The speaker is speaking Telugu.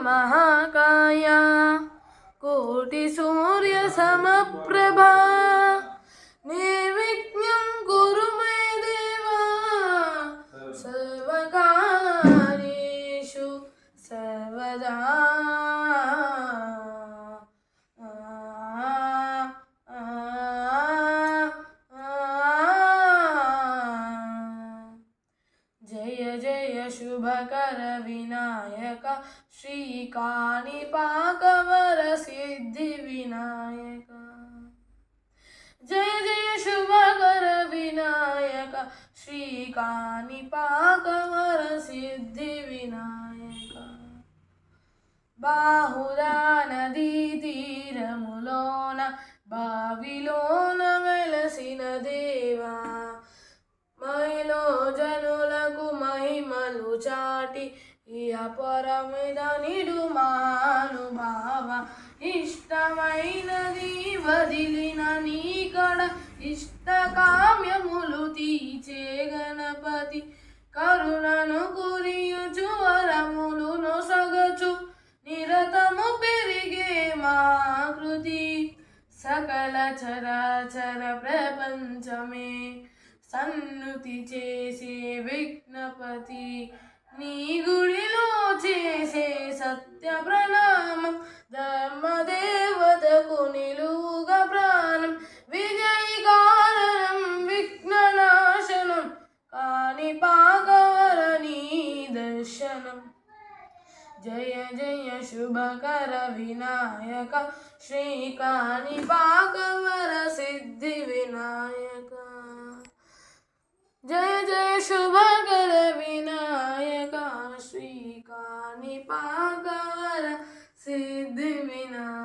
महाकाय कोटि सूर्य समप्रभा निर्विघ्नं कुरु मे देवा सर्वकार्येषु सर्वदा। जय जय शुभकर विनायक श्रीकाणिपाकवर सिद्धि विनायक। जय जय शुभकर विनायक श्रीकाणिपाकवर सिद्धि विनायक। बाहुरा नदी तीरमुलोन बाविलोन వెలసిన దేవా మహిలో జనులకు మహిమలు చాటి ఇహ పరమిద నిడు మానుభావ ఇష్టమైనది వదిలిన నీకడ ఇష్టకామ్యములు తీర్చే గణపతి కరుణను కురియుచు వరములు నొసగచు నిరతము పెరిగే మాకృతి సకల చరాచర ప్రపంచమే సన్నుతి చేసే విఘ్నపతి నీ గుడిలో చేసే సత్య ప్రణామం ధర్మదేవతకు నిలువుగా ప్రాణం విజయీ కారణం విఘ్ననాశనం కాణిపాకవర నీ దర్శనం। जय जय शुभकर विनायक श्रीकाणिपाकवर सिद्धि विनायक। जय जय शुभकर विनायक श्रीकाणिपाकवर सिद्धि विनायक।